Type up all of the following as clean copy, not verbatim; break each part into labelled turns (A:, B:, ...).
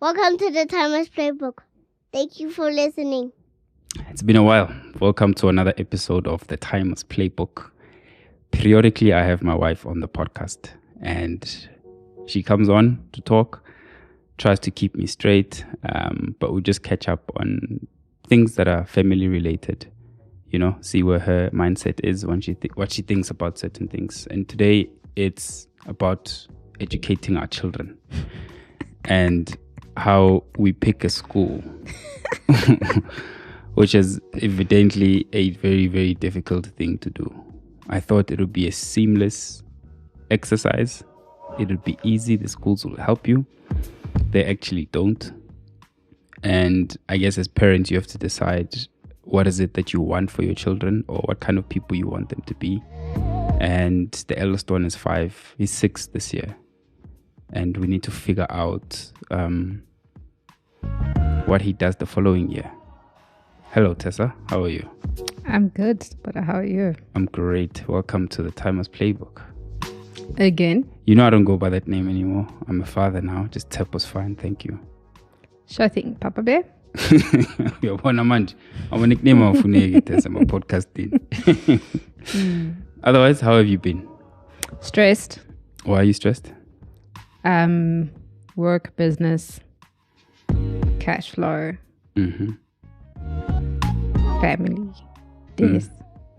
A: Welcome to the Timers Playbook. Thank you for listening.
B: It's been a while. Welcome to another episode of the Timers Playbook. Periodically, I have my wife on the podcast, and she comes on to talk, tries to keep me straight, but we just catch up on things that are family related. You know, see where her mindset is when what she thinks about certain things. And today, it's about educating our children and how we pick a school, which is evidently a very, very difficult thing to do. I thought it would be a seamless exercise. It would be easy. The schools will help you. They actually don't. And I guess as parents, you have to decide what is it that you want for your children or what kind of people you want them to be. And the eldest one is 5. He's 6 this year. And we need to figure out what he does the following year. Hello, Tessa. How are you?
C: I'm good, but how are you?
B: I'm great. Welcome to the Timers Playbook.
C: Again?
B: You know I don't go by that name anymore. I'm a father now. Just Tep was fine. Thank you.
C: Sure thing, Papa Bear.
B: Yabona manje. I'm a nickname awufuneki Tessa my podcasting. Otherwise, how have you been?
C: Stressed.
B: Why are you stressed?
C: Work, business, cash flow, family, death.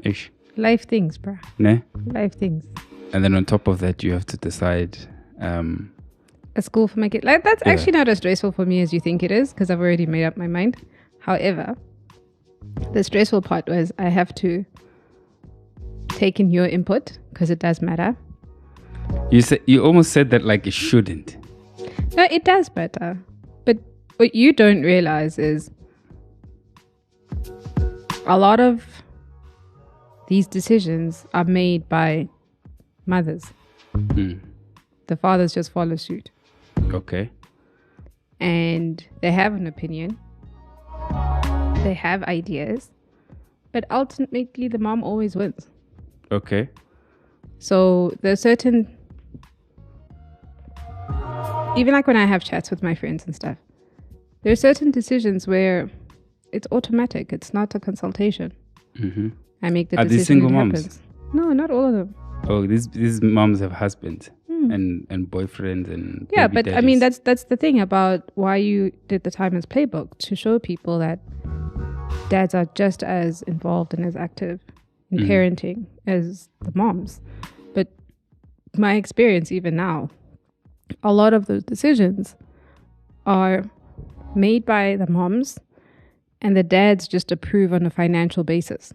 B: Ish.
C: Life things, bruh.
B: Ne?
C: Life things.
B: And then on top of that, you have to decide.
C: A school for my kid. Like, that's actually not as stressful for me as you think it is, because I've already made up my mind. However, the stressful part was I have to take in your input, because it does matter.
B: You almost said that like it shouldn't.
C: No, it does matter. But what you don't realize is a lot of these decisions are made by mothers. The fathers just follow suit.
B: Okay.
C: And they have an opinion. They have ideas. But ultimately, the mom always wins.
B: Okay.
C: So there's certain... Even like when I have chats with my friends and stuff, there are certain decisions where it's automatic. It's not a consultation. I make the decision. Are these single moms? Happens. No, not all of them.
B: Oh, these moms have husbands and boyfriends and
C: but
B: daddies.
C: I mean that's the thing about why you did the Timers Playbook, to show people that dads are just as involved and as active in parenting as the moms. But my experience even now, a lot of those decisions are made by the moms and the dads just approve on a financial basis.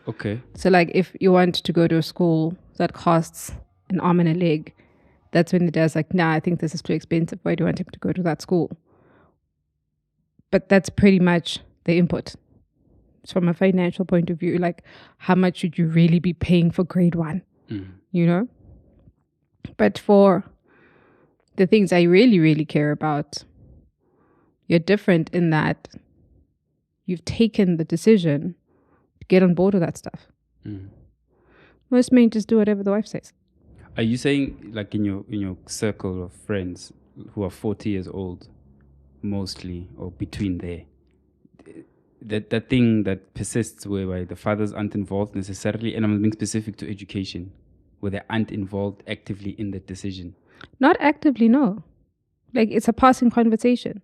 B: Okay.
C: So like if you want to go to a school that costs an arm and a leg, that's when the dad's like, nah, I think this is too expensive. Why do you want him to go to that school? But that's pretty much the input. It's from a financial point of view, like how much should you really be paying for grade 1? You know? But for the things I really, really care about, you're different in that you've taken the decision to get on board with that stuff. Most men just do whatever the wife says.
B: Are you saying like in your circle of friends who are 40 years old, mostly, or between there, that thing that persists whereby the fathers aren't involved necessarily, and I'm being specific to education, where they aren't involved actively in the decision?
C: Not actively, no. Like it's a passing conversation.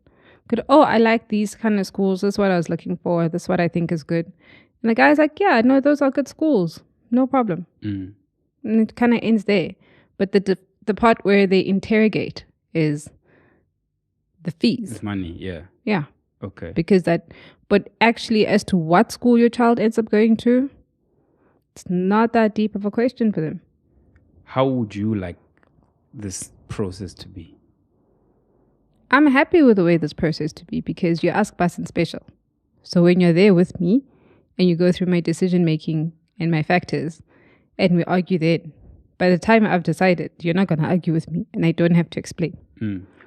C: I like these kind of schools. This is what I was looking for. This is what I think is good. And the guy's like, yeah, no, those are good schools. No problem. And it kind of ends there. But the part where they interrogate is the fees.
B: It's money, yeah.
C: Yeah.
B: Okay.
C: Because but actually as to what school your child ends up going to, it's not that deep of a question for them.
B: How would you like this process to be?
C: I'm happy with the way this process to be because you ask Basin special. So when you're there with me and you go through my decision making and my factors and we argue then, by the time I've decided, you're not going to argue with me and I don't have to explain.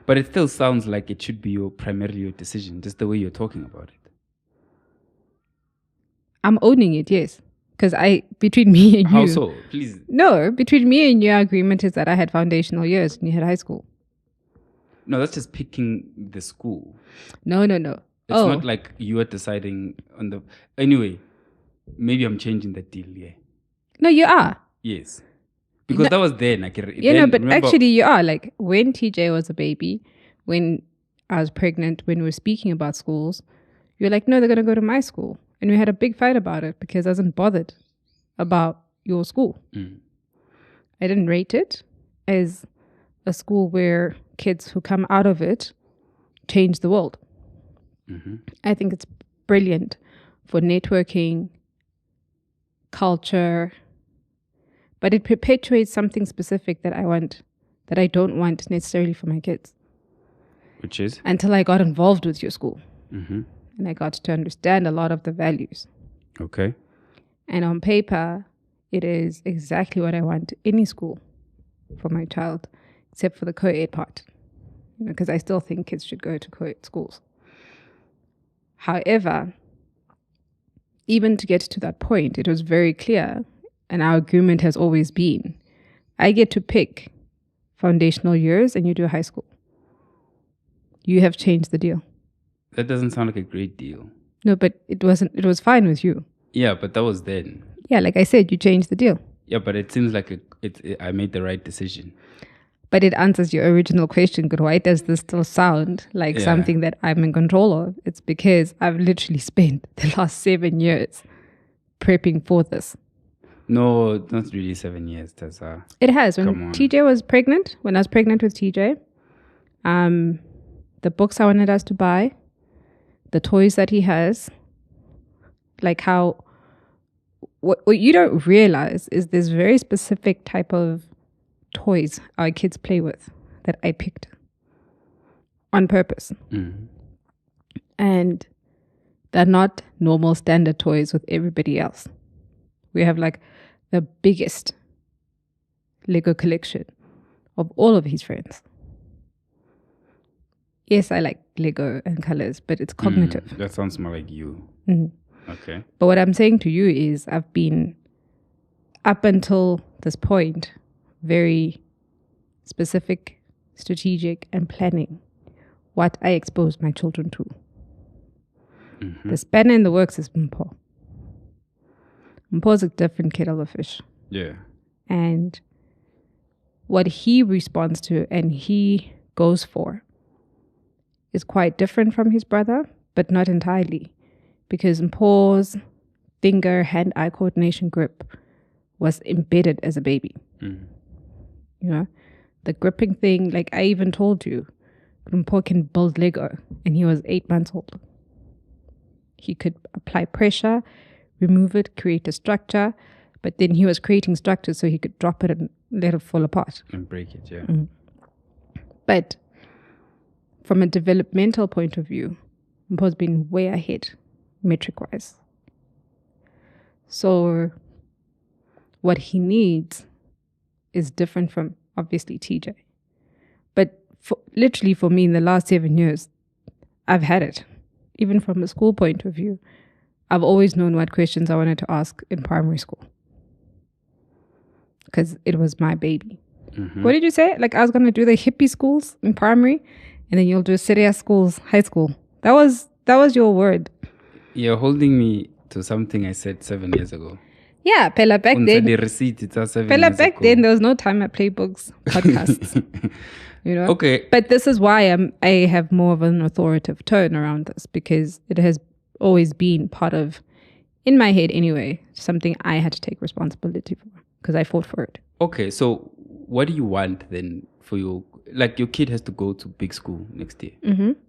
B: But it still sounds like it should be primarily your decision, just the way you're talking about it.
C: I'm owning it, yes. Because between me and you...
B: How so? Please.
C: No, between me and you, our agreement is that I had foundational years and you had high school.
B: No, that's just picking the school.
C: No.
B: It's not like you are deciding on the... Anyway, maybe I'm changing the deal, yeah.
C: No, you are.
B: Yes. Because that was then. Like,
C: But
B: remember,
C: actually you are. Like, when TJ was a baby, when I was pregnant, when we were speaking about schools, you're like, no, they're going to go to my school. And we had a big fight about it because I wasn't bothered about your school. I didn't rate it as a school where kids who come out of it change the world. I think it's brilliant for networking, culture, but it perpetuates something specific that I don't want necessarily for my kids.
B: Which is?
C: Until I got involved with your school. And I got to understand a lot of the values.
B: Okay.
C: And on paper, it is exactly what I want any school for my child, except for the co-ed part. Because I still think kids should go to co-ed schools. However, even to get to that point, it was very clear, and our agreement has always been, I get to pick foundational years and you do high school. You have changed the deal.
B: That doesn't sound like a great deal.
C: No, but it wasn't. It was fine with you.
B: Yeah, but that was then.
C: Yeah, like I said, you changed the deal.
B: Yeah, but it seems like I made the right decision.
C: But it answers your original question. Good, why does this still sound like something that I'm in control of? It's because I've literally spent the last 7 years prepping for this.
B: No, not really 7 years, Tessa.
C: It has. When TJ was pregnant, when I was pregnant with TJ, the books I wanted us to buy, the toys that he has, like how, what you don't realize is this very specific type of toys our kids play with that I picked on purpose. And they're not normal standard toys with everybody else. We have like the biggest Lego collection of all of his friends. Yes, I like Lego and colors, but it's cognitive.
B: That sounds more like you. Okay.
C: But what I'm saying to you is I've been, up until this point, very specific, strategic, and planning what I expose my children to. The spanner in the works is Mpo. Mpo is a different kettle of fish.
B: Yeah.
C: And what he responds to and he goes for is quite different from his brother, but not entirely. Because Mpo's finger, hand-eye coordination grip was embedded as a baby. You know, the gripping thing, like I even told you, Mpo can build Lego and he was 8 months old. He could apply pressure, remove it, create a structure, but then he was creating structures so he could drop it and let it fall apart.
B: And break it, yeah.
C: But from a developmental point of view, Mpo's been way ahead, metric-wise. So what he needs is different from, obviously, TJ. But literally for me, in the last 7 years, I've had it. Even from a school point of view, I've always known what questions I wanted to ask in primary school. Because it was my baby. What did you say? Like I was going to do the hippie schools in primary, and then you'll do serious schools, high school. That was your word.
B: You're holding me to something I said 7 years ago.
C: Yeah, Pella, back then.
B: The receipt, it's 7
C: Pella,
B: years
C: back
B: ago.
C: then, there was no Time at Playbooks podcasts. You know?
B: Okay.
C: But this is why I have more of an authoritative tone around this, because it has always been part of, in my head anyway, something I had to take responsibility for because I fought for it.
B: Okay, so what do you want then for your kid has to go to big school next year.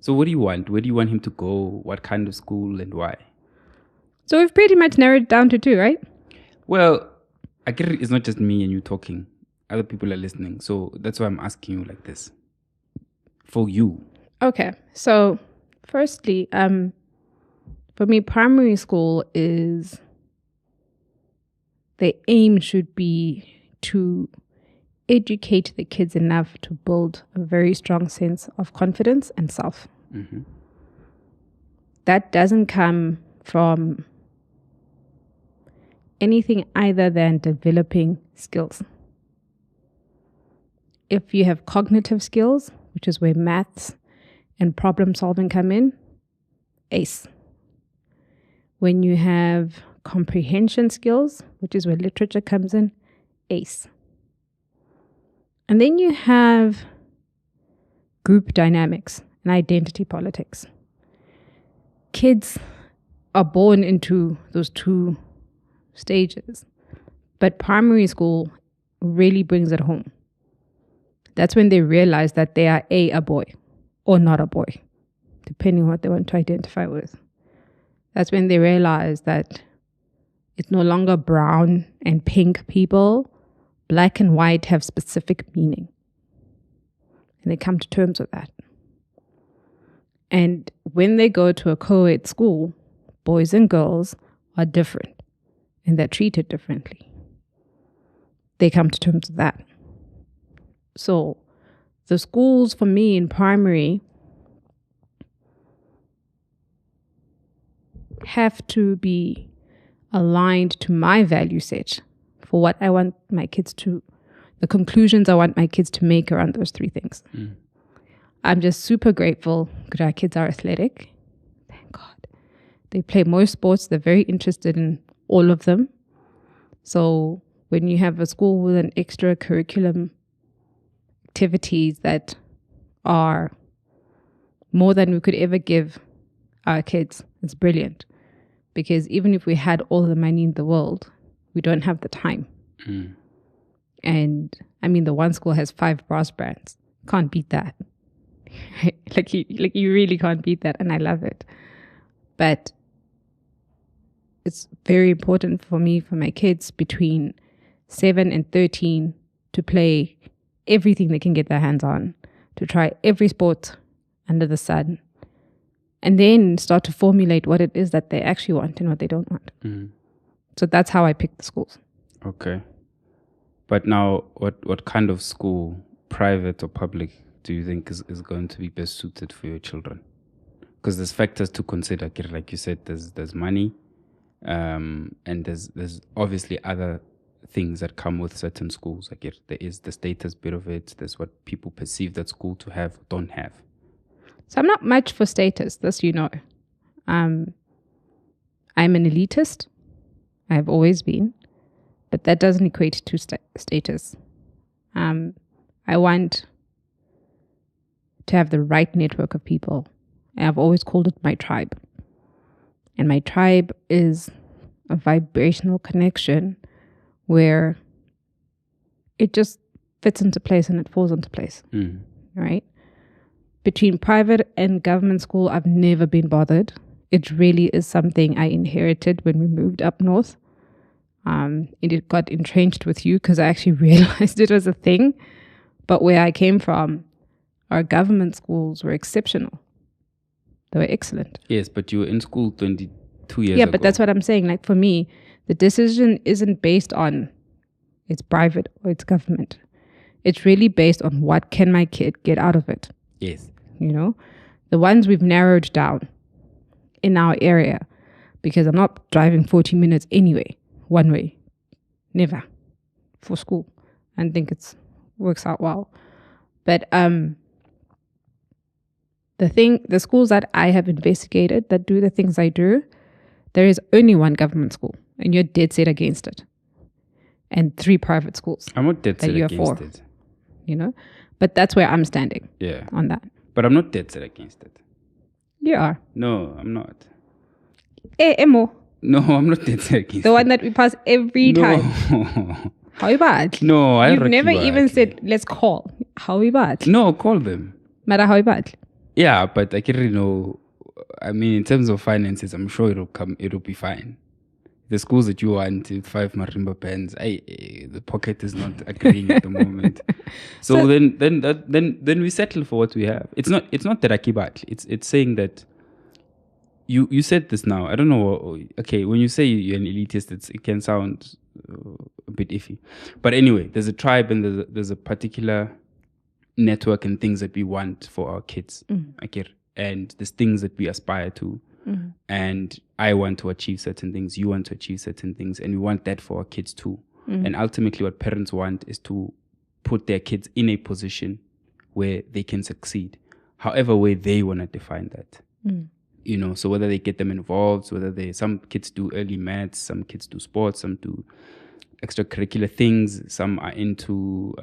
B: So what do you want? Where do you want him to go? What kind of school and why?
C: So we've pretty much narrowed it down to 2, right?
B: Well, I get it's not just me and you talking. Other people are listening. So that's why I'm asking you like this. For you.
C: Okay. So firstly, for me, primary school is, the aim should be to educate the kids enough to build a very strong sense of confidence and self. That doesn't come from anything other than developing skills. If you have cognitive skills, which is where maths and problem solving come in, ace. When you have comprehension skills, which is where literature comes in, ace. And then you have group dynamics and identity politics. Kids are born into those two stages, but primary school really brings it home. That's when they realize that they are a boy or not a boy, depending on what they want to identify with. That's when they realize that it's no longer brown and pink people. Black and white have specific meaning. And they come to terms with that. And when they go to a co-ed school, boys and girls are different and they're treated differently. They come to terms with that. So the schools for me in primary have to be aligned to my value set for what I want my kids to, the conclusions I want my kids to make around those three things. I'm just super grateful because our kids are athletic. Thank God. They play most sports. They're very interested in all of them. So when you have a school with an extra curriculum activities that are more than we could ever give our kids, it's brilliant. Because even if we had all the money in the world, we don't have the time. And I mean, the one school has 5 brass bands. Can't beat that. like you really can't beat that, and I love it. But it's very important for me, for my kids between 7 and 13 to play everything they can get their hands on, to try every sport under the sun, and then start to formulate what it is that they actually want and what they don't want. So that's how I picked the schools.
B: Okay. But now, what kind of school, private or public, do you think is going to be best suited for your children? Because there's factors to consider. Like you said, there's money, and there's obviously other things that come with certain schools. There is the status bit of it. There's what people perceive that school to have, don't have.
C: So I'm not much for status, this you know. I'm an elitist. I have always been. But that doesn't equate to status. I want to have the right network of people. I've always called it my tribe. And my tribe is a vibrational connection where it just fits into place and it falls into place. Right? Between private and government school, I've never been bothered. It really is something I inherited when we moved up north. It got entrenched with you because I actually realized it was a thing. But where I came from, our government schools were exceptional. They were excellent.
B: Yes, but you were in school 22 years ago.
C: Yeah, but that's what I'm saying. Like for me, the decision isn't based on it's private or it's government. It's really based on what can my kid get out of it.
B: Yes.
C: You know, the ones we've narrowed down in our area, because I'm not driving 40 minutes anyway, one way, never, for school. I think it works out well. But the schools that I have investigated that do the things I do, there is only one government school, and you're dead set against it, and 3 private schools.
B: I'm not dead set against it.
C: You know, but that's where I'm standing.
B: Yeah.
C: On that.
B: But I'm not dead set against it.
C: You are.
B: No, I'm not.
C: Emo.
B: No, I'm not dead set against
C: the one that we pass every time. How bad?
B: No,
C: You've never even said, let's call. How bad?
B: No, call them.
C: Mara, how bad?
B: Yeah, but I can't really know. I mean, in terms of finances, I'm sure it'll be fine. The schools that you want, 5 marimba bands, the pocket is not agreeing at the moment. So then we settle for what we have. It's not that akibat. It's saying that you said this now. I don't know. Okay, when you say you're an elitist, it can sound a bit iffy. But anyway, there's a tribe and there's a particular network and things that we want for our kids. Okay, and there's things that we aspire to. And I want to achieve certain things, you want to achieve certain things, and we want that for our kids too. And ultimately what parents want is to put their kids in a position where they can succeed, however way they want to define that. You know, so whether they get them involved, some kids do early maths, some kids do sports, some do extracurricular things, some are into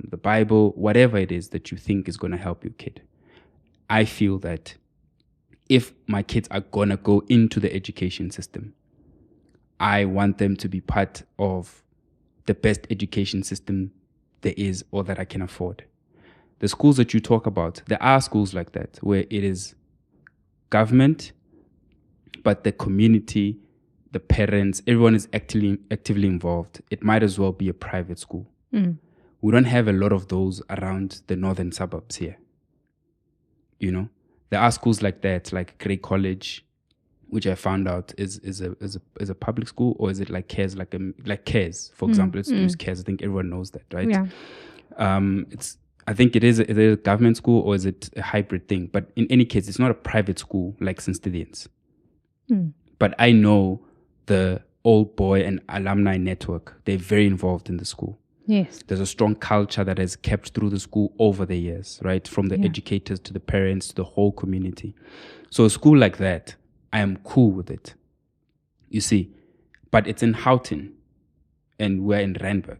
B: the Bible, whatever it is that you think is going to help your kid. I feel that if my kids are going to go into the education system, I want them to be part of the best education system there is or that I can afford. The schools that you talk about, there are schools like that where it is government, but the community, the parents, everyone is actively involved. It might as well be a private school. We don't have a lot of those around the northern suburbs here. You know, there are schools like that, like Grey College, which I found out is a public school, or is it like CARES, like CARES, for example. Let's use CARES. I think everyone knows that, right?
C: Yeah.
B: I think it is a government school, or is it a hybrid thing? But in any case, it's not a private school like St. Stithians. But I know the old boy and alumni network, they're very involved in the school.
C: Yes.
B: There's a strong culture that has kept through the school over the years, right? From the educators to the parents to the whole community. So a school like that, I am cool with it. You see, but it's in Houghton and we're in Randburg.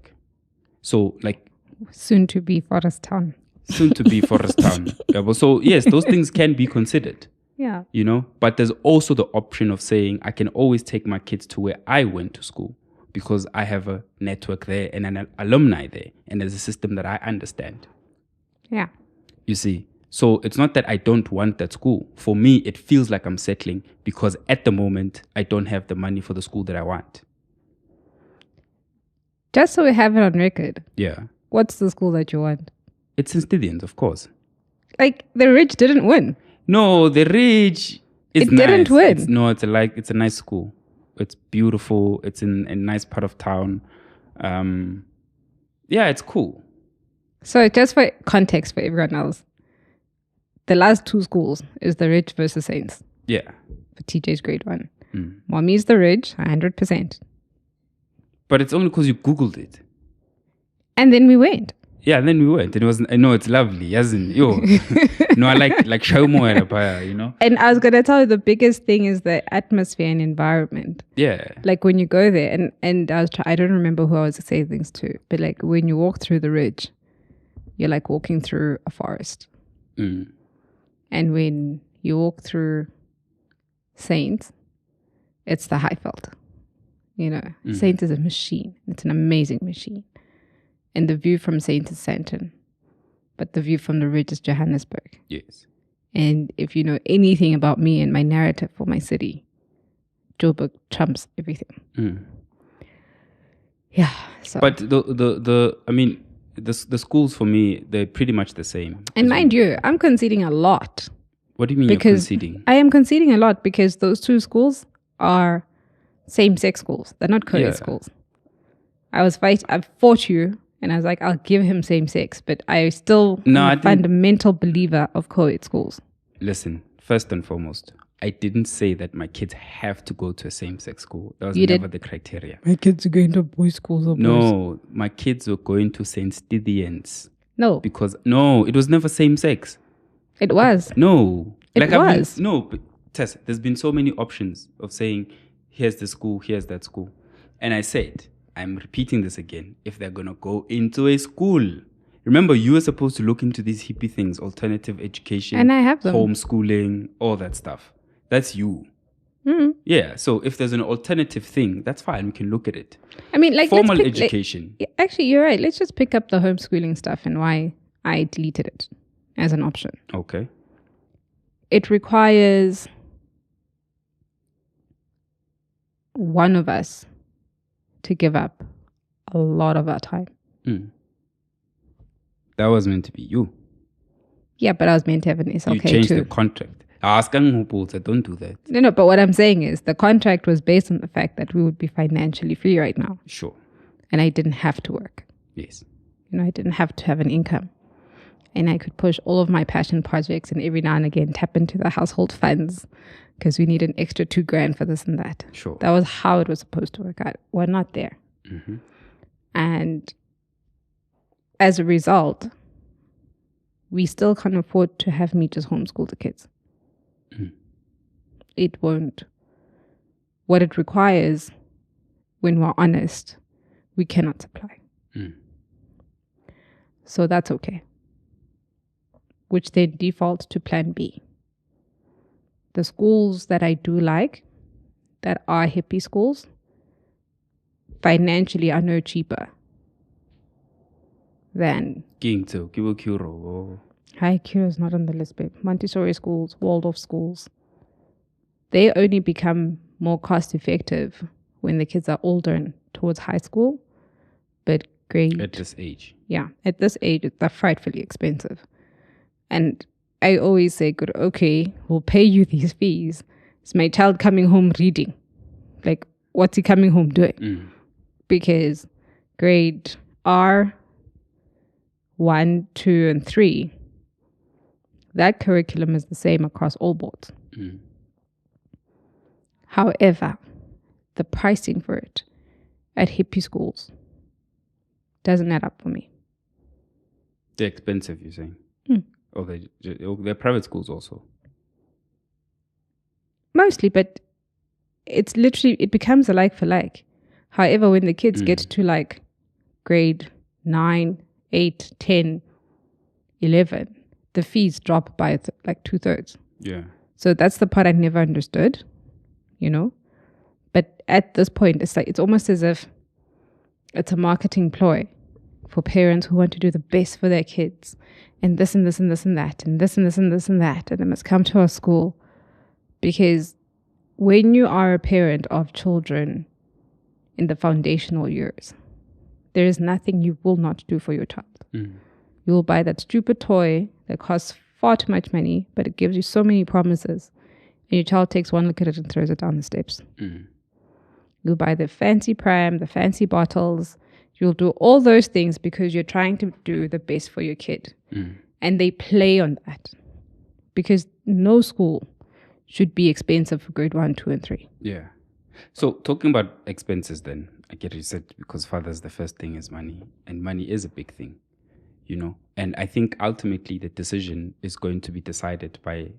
B: So like
C: soon to be Forest Town.
B: Yeah, so yes, those things can be considered.
C: Yeah.
B: You know, but there's also the option of saying I can always take my kids to where I went to school because I have a network there and an alumni there, and there's a system that I understand.
C: Yeah.
B: You see, so it's not that I don't want that school. For me, it feels like I'm settling because at the moment, I don't have the money for the school that I want.
C: Just so we have it on record.
B: Yeah.
C: What's the school that you want?
B: It's St. Stithians, of course.
C: Like, the Ridge didn't win.
B: No, the Ridge is
C: it didn't win.
B: It's a nice school. It's beautiful. It's in a nice part of town. Yeah, it's cool.
C: So just for context for everyone else, the last two schools is the Ridge versus Saints.
B: Yeah.
C: For TJ's grade 1. Mommy's the Ridge, 100%.
B: But it's only because you Googled it.
C: And then we went.
B: Yeah, and then we went. It was, no, it's lovely, isn't it? No, I like show more, you know?
C: And I was going to tell you, the biggest thing is the atmosphere and environment.
B: Yeah.
C: Like when you go there, and I don't remember who I was saying things to, but like when you walk through the Ridge, you're like walking through a forest. And when you walk through Saints, it's the Highveld. You know, Saints is a machine. It's an amazing machine. And the view from Saints is Sandton. But the view from the Ridge is Johannesburg.
B: Yes.
C: And if you know anything about me and my narrative for my city, Joburg trumps everything. Yeah. So.
B: But the schools for me, they're pretty much the same.
C: And mind you, I'm conceding a lot.
B: What do you mean you're conceding?
C: I am conceding a lot because those two schools are same-sex schools. They're not co-ed schools. I fought you. And I was like, I'll give him same-sex. But I still am a fundamental believer of co-ed schools.
B: Listen, first and foremost, I didn't say that my kids have to go to a same-sex school. That was never the criteria.
C: My kids are going to boys' schools or boys?
B: No, my kids were going to St. Stithians.
C: No.
B: It was never same-sex.
C: It was.
B: No.
C: It was.
B: But Tess, there's been so many options of saying, here's the school, here's that school. And I said, I'm repeating this again, if they're going to go into a school. Remember, you were supposed to look into these hippie things, alternative education,
C: and I have them.
B: Homeschooling, all that stuff. That's you. Yeah, so if there's an alternative thing, that's fine. We can look at it.
C: I mean, like
B: formal education.
C: Actually, you're right. Let's just pick up the homeschooling stuff and why I deleted it as an option.
B: Okay.
C: It requires one of us to give up a lot of our time.
B: That was meant to be you.
C: Yeah, but I was meant to have an SLK too.
B: You changed the contract. Don't do that.
C: No, but what I'm saying is the contract was based on the fact that we would be financially free right now.
B: Sure.
C: And I didn't have to work.
B: Yes.
C: I didn't have to have an income. And I could push all of my passion projects and every now and again tap into the household funds because we need an extra $2,000 for this and that.
B: Sure.
C: That was how it was supposed to work out. We're not there. And as a result, we still can't afford to have me just homeschool the kids. It won't. What it requires, when we're honest, we cannot supply. So that's okay. Which then defaults to plan B. The schools that I do like, that are hippie schools, financially are no cheaper than... Hi, Kiro is not on the list, babe. Montessori schools, Waldorf schools. They only become more cost effective when the kids are older and towards high school. But grade...
B: At this age.
C: Yeah, at this age, they're frightfully expensive. And I always say, good, okay, we'll pay you these fees. Is my child coming home reading? Like, what's he coming home doing? Because grade R, 1, 2, and 3, that curriculum is the same across all boards. However, the pricing for it at hippie schools doesn't add up for me.
B: They're expensive, you're saying? Or they're private schools also?
C: Mostly, but it's literally, it becomes a like for like. However, when the kids get to like grade 9, 8, 10, 11, the fees drop by like 2/3.
B: Yeah.
C: So that's the part I never understood, you know. But at this point, it's like, it's almost as if it's a marketing ploy for parents who want to do the best for their kids, and this and this and this and that, and this and this and this and that, and they must come to our school. Because when you are a parent of children in the foundational years, there is nothing you will not do for your child. You will buy that stupid toy that costs far too much money, but it gives you so many promises, and your child takes one look at it and throws it down the steps. You'll buy the fancy pram, the fancy bottles. You'll do all those things because you're trying to do the best for your kid. And they play on that. Because no school should be expensive for grade 1, 2, and 3.
B: Yeah. So talking about expenses then, I get you said, because fathers, the first thing is money. And money is a big thing, you know. And I think ultimately the decision is going to be decided by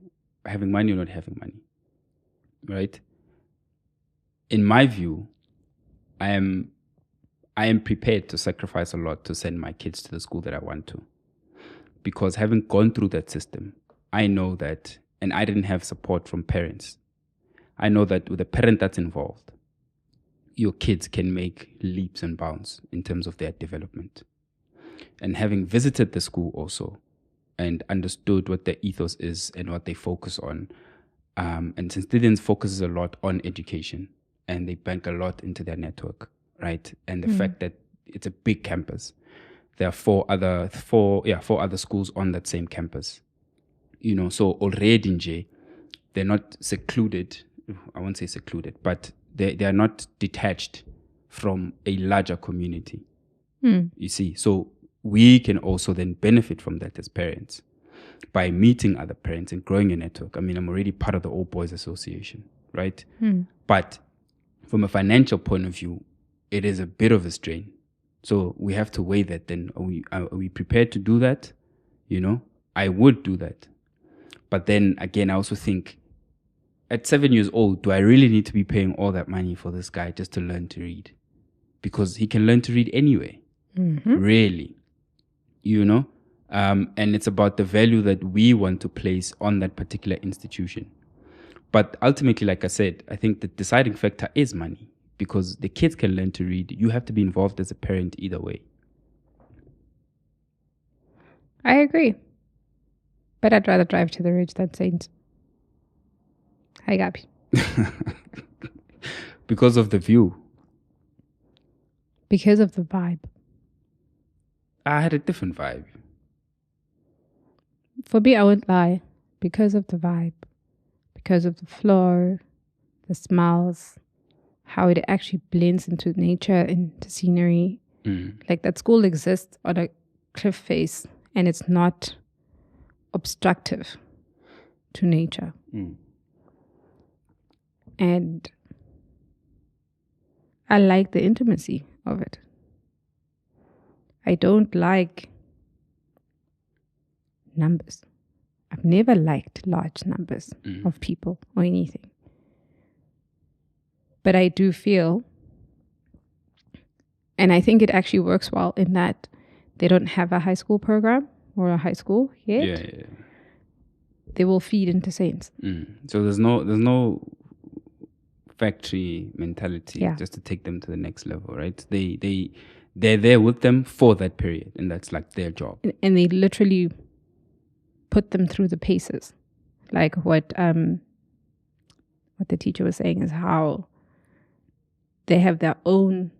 B: having money or not having money. Right? In my view, I am prepared to sacrifice a lot to send my kids to the school that I want to. Because having gone through that system, I know that, and I didn't have support from parents. I know that with a parent that's involved, your kids can make leaps and bounds in terms of their development. And having visited the school also and understood what their ethos is and what they focus on, and St. Stephen's focuses a lot on education and they bank a lot into their network, right? And the fact that it's a big campus. There are four other schools on that same campus. You know, so already in J, they're not secluded. I won't say secluded, but they are not detached from a larger community. You see, so we can also then benefit from that as parents by meeting other parents and growing a network. I mean, I'm already part of the All Boys Association, right? But from a financial point of view, it is a bit of a strain. So we have to weigh that then. Are we prepared to do that? You know, I would do that. But then again, I also think at 7 years old, do I really need to be paying all that money for this guy just to learn to read? Because he can learn to read anyway, really, you know? And it's about the value that we want to place on that particular institution. But ultimately, like I said, I think the deciding factor is money. Because the kids can learn to read. You have to be involved as a parent either way.
C: I agree. But I'd rather drive to the Ridge than Saints. Hi, Gabi.
B: Because of the view.
C: Because of the vibe.
B: I had a different vibe.
C: For me, I won't lie. Because of the vibe. Because of the floor. The smells. How it actually blends into nature, into scenery. Like that school exists on a cliff face and it's not obstructive to nature. And I like the intimacy of it. I don't like numbers. I've never liked large numbers of people or anything. But I do feel, and I think it actually works well in that they don't have a high school program or a high school yet.
B: Yeah.
C: They will feed into Saints.
B: So there's no factory mentality just to take them to the next level, right? They're there with them for that period, and that's like their job.
C: And they literally put them through the paces. Like what the teacher was saying is how they have their own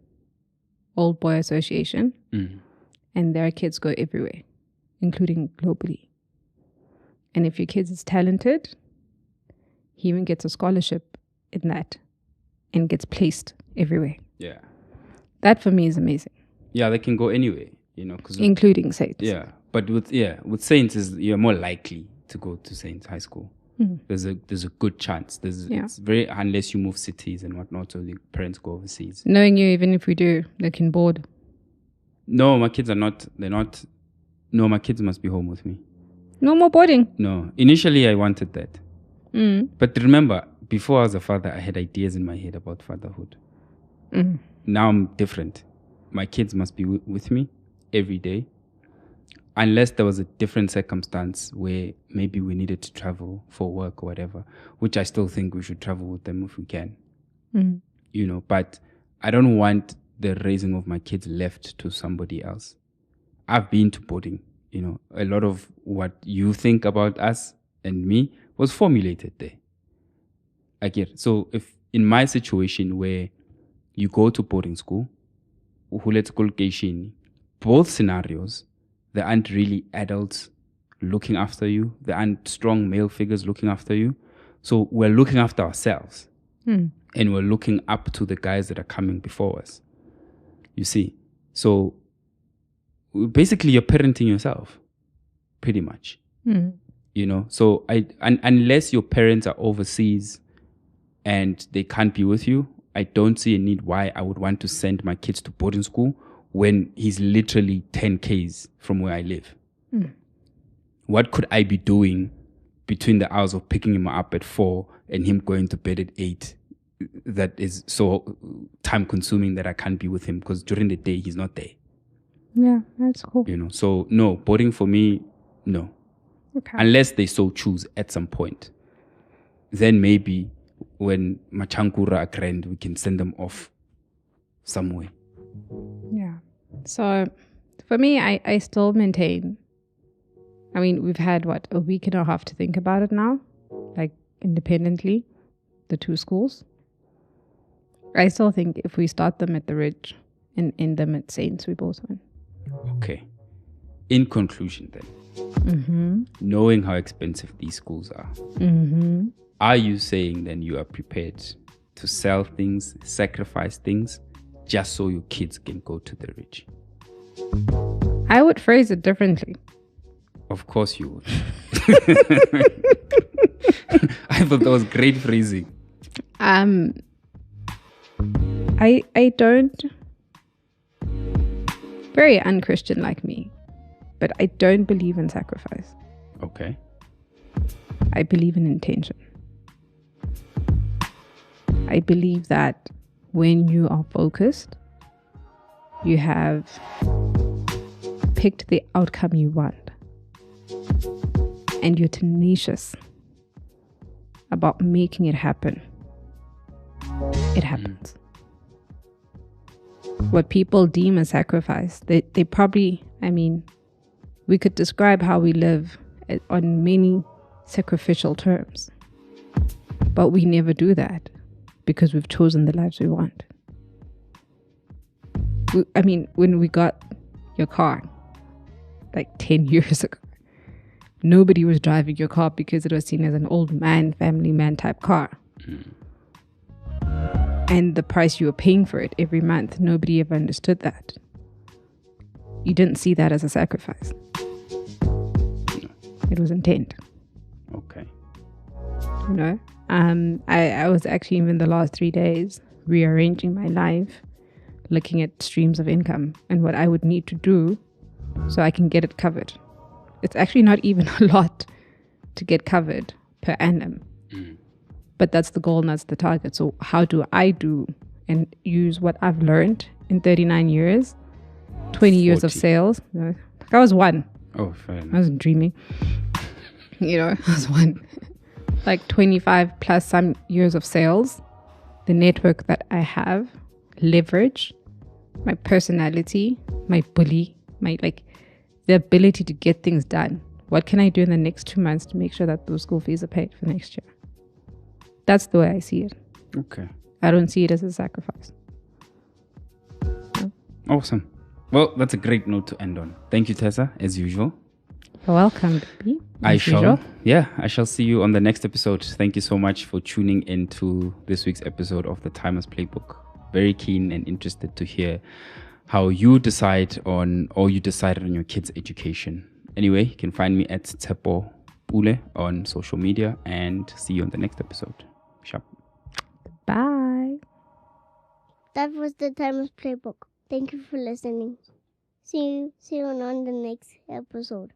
C: old boy association, and their kids go everywhere, including globally. And if your kid is talented, he even gets a scholarship in that and gets placed everywhere.
B: Yeah.
C: That for me is amazing.
B: Yeah, they can go anywhere,
C: including Saints.
B: Yeah. But with Saints you're more likely to go to Saints High School. There's a good chance. It's very, unless you move cities and whatnot, so the parents go overseas.
C: Knowing you, even if we do, they can board.
B: No, my kids are not. They're not. No, my kids must be home with me.
C: No more boarding.
B: No, initially I wanted that, but remember, before I was a father, I had ideas in my head about fatherhood. Now I'm different. My kids must be with me every day. Unless there was a different circumstance where maybe we needed to travel for work or whatever, which I still think we should travel with them if we can. But I don't want the raising of my kids left to somebody else. I've been to boarding. A lot of what you think about us and me was formulated there. I get it. So if in my situation where you go to boarding school, both scenarios, there aren't really adults looking after you. There aren't strong male figures looking after you. So we're looking after ourselves. And we're looking up to the guys that are coming before us. You see? So basically you're parenting yourself, pretty much. So unless your parents are overseas and they can't be with you, I don't see a need why I would want to send my kids to boarding school when he's literally 10 Ks from where I live. What could I be doing between the hours of picking him up at 4 and him going to bed at 8 that is so time consuming that I can't be with him? Because during the day he's not there.
C: Yeah, that's cool.
B: So no, boarding for me, no.
C: Okay.
B: Unless they so choose at some point. Then maybe when Machankura are grand, we can send them off somewhere.
C: Yeah. So for me, I still maintain, we've had a week and a half to think about it now, like independently, the two schools. I still think if we start them at the Ridge and end them at Saints, we both win.
B: Okay. In conclusion then, knowing how expensive these schools are you saying then you are prepared to sell things, sacrifice things, just so your kids can go to the Ridge?
C: I would phrase it differently.
B: Of course you would. I thought that was great phrasing.
C: I don't, very unchristian like me, but I don't believe in sacrifice.
B: Okay.
C: I believe in intention. I believe that when you are focused, you have picked the outcome you want, and you're tenacious about making it happen. It happens. What people deem a sacrifice, they probably, we could describe how we live on many sacrificial terms, but we never do that because we've chosen the lives we want. When we got your car, like 10 years ago, nobody was driving your car because it was seen as an old man, family man type car. And the price you were paying for it every month, nobody ever understood that. You didn't see that as a sacrifice. It was intent.
B: Okay.
C: I was actually, even the last 3 days, rearranging my life, looking at streams of income and what I would need to do so I can get it covered. It's actually not even a lot to get covered per annum. But that's the goal and that's the target. So how do I do and use what I've learned in 39 years, 20 years of
B: 40.
C: sales? I was one.
B: Oh, fair enough.
C: I wasn't dreaming. I was one. Like 25 plus some years of sales, the network that I have, leverage, my personality, my bully, the ability to get things done. What can I do in the next 2 months to make sure that those school fees are paid for next year? That's the way I see it.
B: Okay.
C: I don't see it as a sacrifice.
B: Awesome. Well, that's a great note to end on. Thank you, Tessa, as usual.
C: You're welcome, baby.
B: I shall see you on the next episode. Thank you so much for tuning into this week's episode of the Timers Playbook. Very keen and interested to hear how you decided on your kids' education. Anyway, you can find me at Tsepo Pule on social media, and see you on the next episode. Sharp.
C: Bye.
A: That was the Timers Playbook. Thank you for listening. See you on the next episode.